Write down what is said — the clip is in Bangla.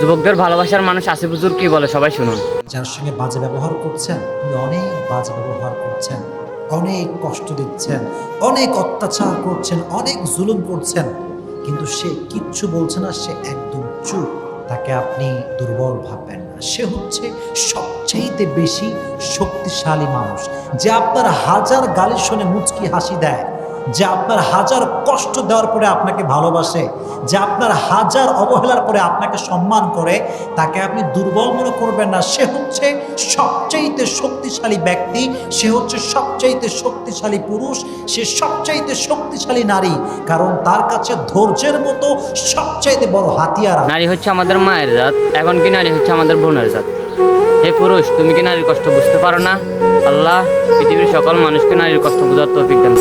যুবকদের ভালোবাসার মানুষ আসিফ হুজুর কি বলে সবাই শুনুন। যার সঙ্গে বাজে ব্যবহার করছেন, তিনি অনেক বাজে ব্যবহার করছেন, অনেক কষ্ট দিচ্ছেন, অনেক অত্যাচার করছেন, অনেক জুলুম করছেন, কিন্তু সে কিচ্ছু বলছে না, সে একদম চুপ। তাকে আপনি দুর্বল ভাববেন না। সে হচ্ছে সবচেয়ে বেশি শক্তিশালী মানুষ, যে আপনার হাজার গালি শুনে মুচকি হাসি দেয়, যে আপনার হাজার কষ্ট দেওয়ার পরে আপনাকে ভালোবাসে, যে আপনার হাজার অবহেলার পরে আপনাকে সম্মান করে। তাকে আপনি দুর্বল মনে করবেন না। সে হচ্ছে সবচাইতে শক্তিশালী ব্যক্তি, সে হচ্ছে সবচাইতে শক্তিশালী পুরুষ, সে সবচাইতে শক্তিশালী নারী, কারণ তার কাছে ধৈর্যের মতো সবচাইতে বড় হাতিয়ার আছে। নারী হচ্ছে আমাদের মায়ের জাত, এখন কি নারী হচ্ছে আমাদের বোনের জাত। হে পুরুষ, তুমি কি নারীর কষ্ট বুঝতে পারো না? আল্লাহ পৃথিবীর সকল মানুষকে নারীর কষ্ট বোঝার তৌফিক দান।